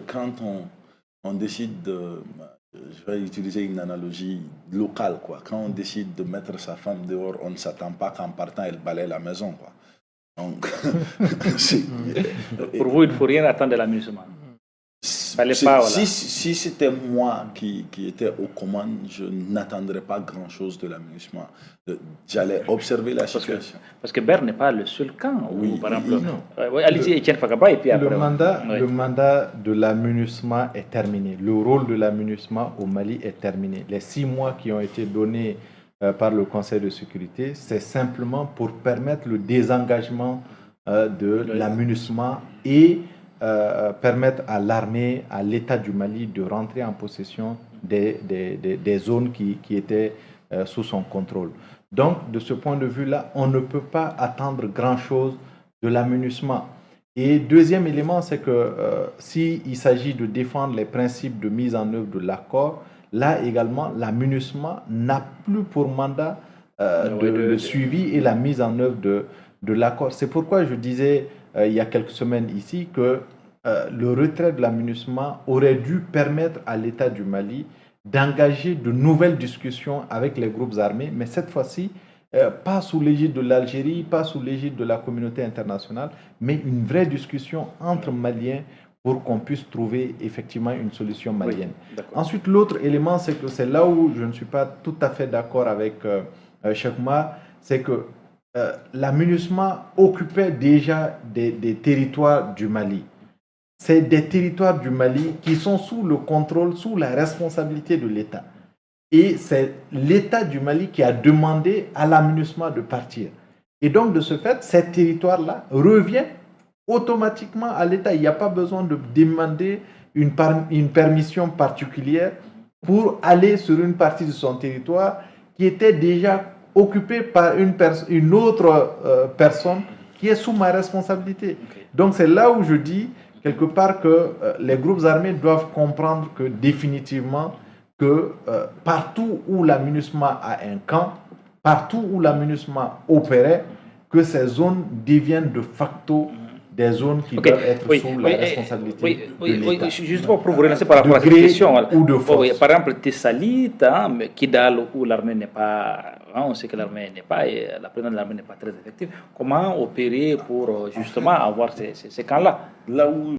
Quand on décide je vais utiliser une analogie locale, quoi. Quand on décide de mettre sa femme dehors, on ne s'attend pas qu'en partant, elle balaye la maison, quoi. Donc, pour vous, il ne faut rien attendre de l'amusement. Si c'était moi qui étais aux commandes, je n'attendrais pas grand-chose de l'amusement. J'allais observer la situation. Parce que Berne n'est pas le seul camp. Oui, par exemple, allez-y, Etienne Fakaba, et puis après. Le mandat de l'amunissement est terminé. Le rôle de l'amunissement au Mali est terminé. Les 6 mois qui ont été donnés par le Conseil de sécurité, c'est simplement pour permettre le désengagement de l'amunissement et permettre à l'armée, à l'État du Mali de rentrer en possession des zones qui étaient sous son contrôle. Donc, de ce point de vue-là, on ne peut pas attendre grand-chose de l'amunissement. Et deuxième élément, c'est que s'il s'agit de défendre les principes de mise en œuvre de l'accord, là également, l'amunissement n'a plus pour mandat le suivi et la mise en œuvre de l'accord. C'est pourquoi je disais il y a quelques semaines ici que le retrait de l'amunissement aurait dû permettre à l'État du Mali d'engager de nouvelles discussions avec les groupes armés, mais cette fois-ci, pas sous l'égide de l'Algérie, pas sous l'égide de la communauté internationale, mais une vraie discussion entre Maliens pour qu'on puisse trouver effectivement une solution malienne. Oui, ensuite, l'autre élément, c'est que c'est là où je ne suis pas tout à fait d'accord avec Cheikh Oumar, c'est que l'amunissement occupait déjà des territoires du Mali. C'est des territoires du Mali qui sont sous le contrôle, sous la responsabilité de l'État. Et c'est l'État du Mali qui a demandé à l'amunissement de partir. Et donc, de ce fait, ces territoires-là reviennent automatiquement à l'État. Il n'y a pas besoin de demander une permission particulière pour aller sur une partie de son territoire qui était déjà occupée par une autre personne qui est sous ma responsabilité. Okay. Donc, c'est là où je dis quelque part que les groupes armés doivent comprendre que définitivement que partout où l'amunissement a un camp, partout où l'amunissement opérait, que ces zones deviennent de facto des zones qui doivent être sous la responsabilité de l'État. Justement pour vous relancer par rapport à cette question. Ou de force. Par exemple, Tessalit, Kidal, où l'armée n'est pas, on sait que l'armée n'est pas, et la présence de l'armée n'est pas très effective. Comment opérer pour justement avoir ces camps-là? Là où